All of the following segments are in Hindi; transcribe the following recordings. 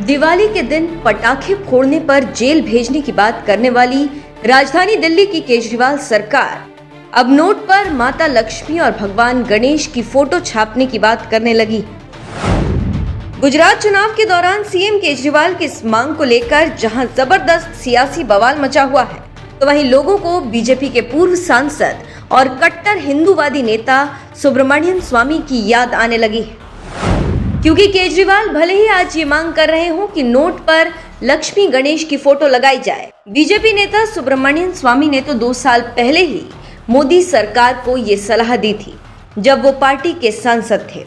दिवाली के दिन पटाखे फोड़ने पर जेल भेजने की बात करने वाली राजधानी दिल्ली की केजरीवाल सरकार अब नोट पर माता लक्ष्मी और भगवान गणेश की फोटो छापने की बात करने लगी। गुजरात चुनाव के दौरान सीएम केजरीवाल की इस मांग को लेकर जहां जबरदस्त सियासी बवाल मचा हुआ है, तो वहीं लोगों को बीजेपी के पूर्व सांसद और कट्टर हिंदूवादी नेता सुब्रमण्यम स्वामी की याद आने लगी है। क्योंकि केजरीवाल भले ही आज ये मांग कर रहे हो कि नोट पर लक्ष्मी गणेश की फोटो लगाई जाए, बीजेपी नेता सुब्रमण्यम स्वामी ने तो 2 साल पहले ही मोदी सरकार को ये सलाह दी थी, जब वो पार्टी के सांसद थे।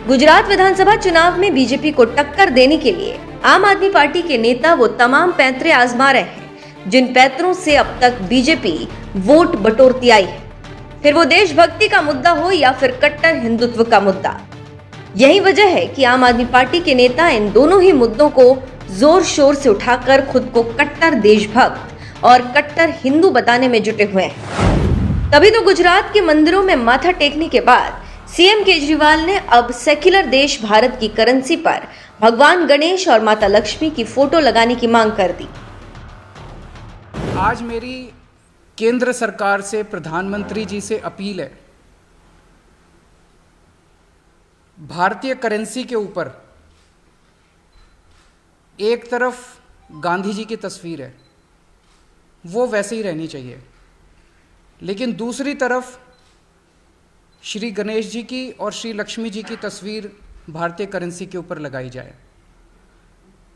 गुजरात विधानसभा चुनाव में बीजेपी को टक्कर देने के लिए आम आदमी पार्टी के नेता वो तमाम पैंतरे आजमा रहे हैं जिन पैंतरों से अब तक बीजेपी वोट बटोरती आई है, फिर वो देशभक्ति का मुद्दा हो या फिर कट्टर हिंदुत्व का मुद्दा। यही वजह है कि आम आदमी पार्टी के नेता इन दोनों ही मुद्दों को जोर शोर से उठाकर खुद को कट्टर देशभक्त और कट्टर हिंदू बताने में जुटे हुए हैं। तभी तो गुजरात के मंदिरों में माथा टेकने के बाद सीएम केजरीवाल ने अब सेक्युलर देश भारत की करेंसी पर भगवान गणेश और माता लक्ष्मी की फोटो लगाने की मांग कर दी। आज मेरी केंद्र सरकार से, प्रधानमंत्री जी से अपील है, भारतीय करेंसी के ऊपर एक तरफ गांधी जी की तस्वीर है, वो वैसे ही रहनी चाहिए, लेकिन दूसरी तरफ श्री गणेश जी की और श्री लक्ष्मी जी की तस्वीर भारतीय करेंसी के ऊपर लगाई जाए।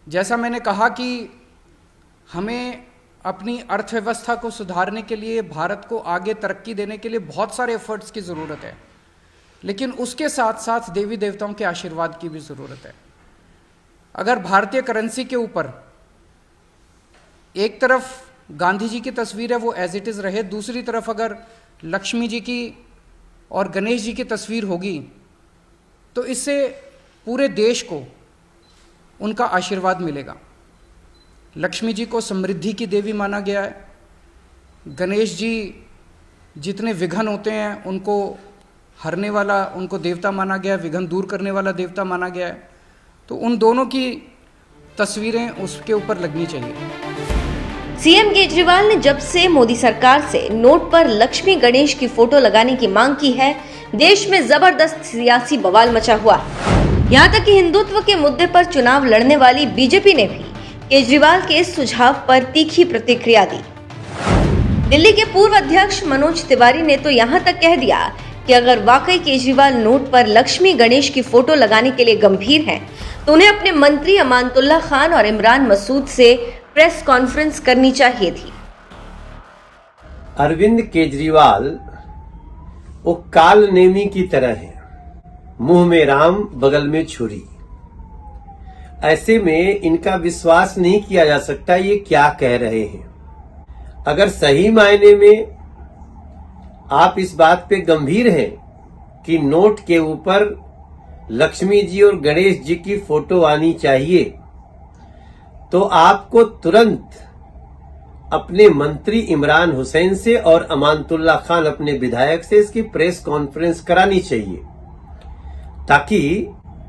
जैसा मैंने कहा कि हमें अपनी अर्थव्यवस्था को सुधारने के लिए, भारत को आगे तरक्की देने के लिए बहुत सारे एफर्ट्स की ज़रूरत है, लेकिन उसके साथ साथ देवी देवताओं के आशीर्वाद की भी ज़रूरत है। अगर भारतीय करेंसी के ऊपर एक तरफ गांधी जी की तस्वीर है, वो एज इट इज़ रहे, दूसरी तरफ अगर लक्ष्मी जी की और गणेश जी की तस्वीर होगी, तो इससे पूरे देश को उनका आशीर्वाद मिलेगा। लक्ष्मी जी को समृद्धि की देवी माना गया है, गणेश जी जितने विघ्न होते हैं उनको हरने वाला, उनको देवता माना गया है, विघ्न दूर करने वाला देवता माना गया है, तो उन दोनों की तस्वीरें उसके ऊपर लगनी चाहिए। सीएम केजरीवाल ने जब से मोदी सरकार से नोट पर लक्ष्मी गणेश की फोटो लगाने की मांग की है, देश में जबरदस्त सियासी बवाल मचा हुआ है। यहाँ तक कि हिंदुत्व के मुद्दे पर चुनाव लड़ने वाली बीजेपी ने भी केजरीवाल के इस सुझाव पर तीखी प्रतिक्रिया दी। दिल्ली के पूर्व अध्यक्ष मनोज तिवारी ने तो यहाँ तक कह दिया कि अगर वाकई केजरीवाल नोट पर लक्ष्मी गणेश की फोटो लगाने के लिए गंभीर हैं, तो उन्हें अपने मंत्री अमानतुल्ला खान और इमरान मसूद से प्रेस कॉन्फ्रेंस करनी चाहिए थी। अरविंद केजरीवाल वो काल नेमी की तरह है, मुंह में राम बगल में छुरी। ऐसे में इनका विश्वास नहीं किया जा सकता ये क्या कह रहे हैं। अगर सही मायने में आप इस बात पे गंभीर हैं कि नोट के ऊपर लक्ष्मी जी और गणेश जी की फोटो आनी चाहिए, तो आपको तुरंत अपने मंत्री इमरान हुसैन से और अमानतुल्ला खान अपने विधायक से इसकी प्रेस कॉन्फ्रेंस करानी चाहिए, ताकि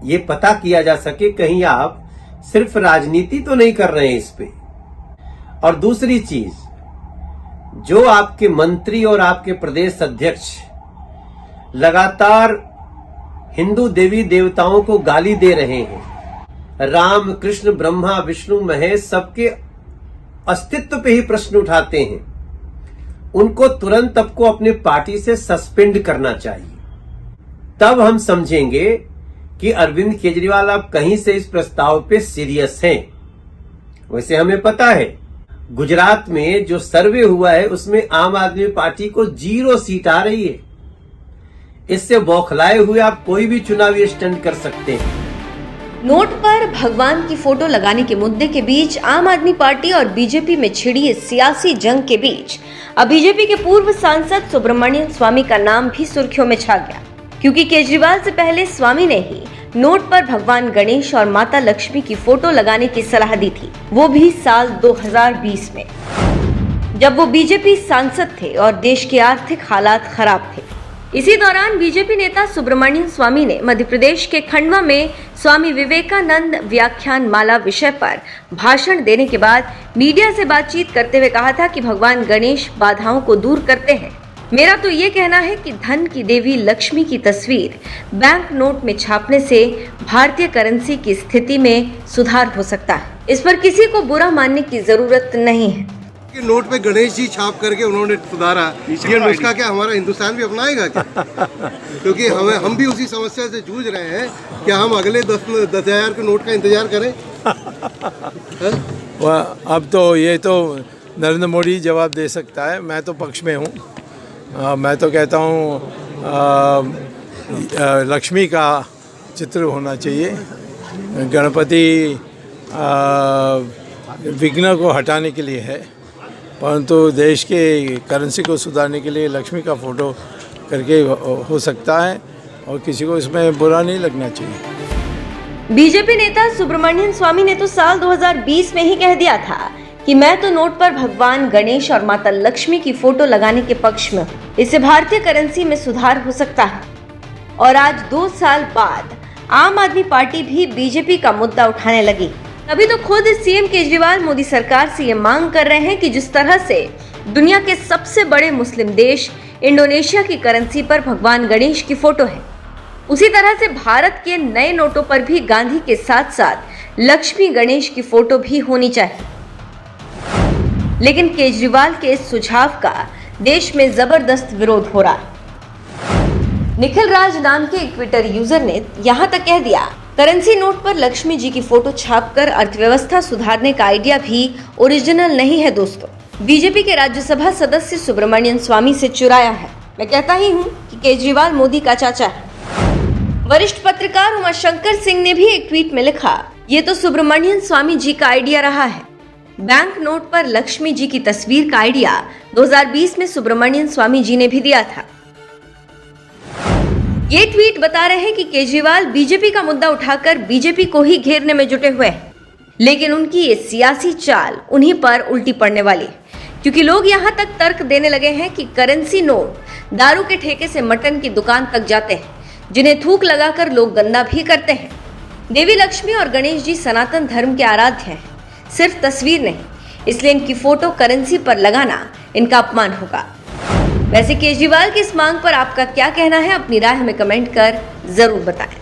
ये पता किया जा सके कहीं आप सिर्फ राजनीति तो नहीं कर रहे हैं इस पे। और दूसरी चीज, जो आपके मंत्री और आपके प्रदेश अध्यक्ष लगातार हिंदू देवी देवताओं को गाली दे रहे हैं, राम कृष्ण ब्रह्मा विष्णु महेश सबके अस्तित्व पे ही प्रश्न उठाते हैं, उनको तुरंत आपको अपने पार्टी से सस्पेंड करना चाहिए। तब हम समझेंगे कि अरविंद केजरीवाल आप कहीं से इस प्रस्ताव पे सीरियस हैं। वैसे हमें पता है गुजरात में जो सर्वे हुआ है उसमें आम आदमी पार्टी को 0 सीट आ रही है। इससे बौखलाए हुए आप कोई भी चुनावी स्टंट कर सकते हैं। नोट पर भगवान की फोटो लगाने के मुद्दे के बीच आम आदमी पार्टी और बीजेपी में छिड़ी इस सियासी जंग के बीच अब बीजेपी के पूर्व सांसद सुब्रमण्यम स्वामी का नाम भी सुर्खियों में छा गया, क्योंकि केजरीवाल से पहले स्वामी ने ही नोट पर भगवान गणेश और माता लक्ष्मी की फोटो लगाने की सलाह दी थी, वो भी साल 2020 में। जब वो बीजेपी सांसद थे और देश के आर्थिक हालात खराब थे। इसी दौरान बीजेपी नेता सुब्रमण्यम स्वामी ने मध्य प्रदेश के खंडवा में स्वामी विवेकानंद व्याख्यान माला विषय पर भाषण देने के बाद मीडिया से बातचीत करते हुए कहा था कि भगवान गणेश बाधाओं को दूर करते हैं। मेरा तो ये कहना है कि धन की देवी लक्ष्मी की तस्वीर बैंक नोट में छापने से भारतीय करेंसी की स्थिति में सुधार हो सकता है। इस पर किसी को बुरा मानने की जरूरत नहीं है। कि नोट पे गणेश जी छाप करके उन्होंने सुधारा, ये नुस्खा क्या हमारा हिंदुस्तान भी अपनाएगा क्या? क्योंकि हम भी उसी समस्या से जूझ रहे हैं। क्या हम अगले 10,000 के नोट का इंतजार करें? अब तो ये तो नरेंद्र मोदी जवाब दे सकता है, मैं तो पक्ष में हूँ। मैं तो कहता हूँ लक्ष्मी का चित्र होना चाहिए। गणपति विघ्न को हटाने के लिए है, परंतु देश के करेंसी को सुधारने के लिए लक्ष्मी का फोटो करके हो सकता है और किसी को इसमें बुरा नहीं लगना चाहिए। बीजेपी नेता सुब्रमण्यम स्वामी ने तो साल 2020 में ही कह दिया था कि मैं तो नोट पर भगवान गणेश और माता लक्ष्मी की फोटो लगाने के पक्ष में हूं। इससे भारतीय करेंसी में सुधार हो सकता है। और आज 2 साल बाद आम आदमी पार्टी भी बीजेपी का मुद्दा उठाने लगी। तभी तो खुद सीएम केजरीवाल मोदी सरकार से ये मांग कर रहे हैं कि जिस तरह से दुनिया के सबसे बड़े मुस्लिम देश इंडोनेशिया की करेंसी पर भगवान गणेश की फोटो है, उसी तरह से भारत के नए नोटों पर भी गांधी के साथ साथ लक्ष्मी गणेश की फोटो भी होनी चाहिए। लेकिन केजरीवाल के इस सुझाव का देश में जबरदस्त विरोध हो रहा है। निखिल राज नाम के एक ट्विटर यूजर ने यहां तक कह दिया, करेंसी नोट पर लक्ष्मी जी की फोटो छापकर अर्थव्यवस्था सुधारने का आइडिया भी ओरिजिनल नहीं है दोस्तों, बीजेपी के राज्यसभा सदस्य सुब्रमण्यम स्वामी से चुराया है। मैं कहता ही हूँ कि केजरीवाल मोदी का चाचा है। वरिष्ठ पत्रकार उमाशंकर सिंह ने भी एक ट्वीट में लिखा, ये तो सुब्रमण्यम स्वामी जी का आइडिया रहा है। बैंक नोट पर लक्ष्मी जी की तस्वीर का आइडिया 2020 में सुब्रमण्यम स्वामी जी ने भी दिया था। ये ट्वीट बता रहे हैं कि केजरीवाल बीजेपी का मुद्दा उठाकर बीजेपी को ही घेरने में जुटे हुए हैं, लेकिन उनकी ये सियासी चाल उन्हीं पर उल्टी पड़ने वाली है, क्योंकि लोग यहाँ तक तर्क देने लगे हैं कि करेंसी नोट दारू के ठेके से मटन की दुकान तक जाते हैं, जिन्हें थूक लगाकर लोग गंदा भी करते हैं। देवी लक्ष्मी और गणेश जी सनातन धर्म के आराध्य हैं, सिर्फ तस्वीर नहीं, इसलिए इनकी फोटो करेंसी पर लगाना इनका अपमान होगा। वैसे केजरीवाल की इस मांग पर आपका क्या कहना है? अपनी राय हमें कमेंट कर जरूर बताएं।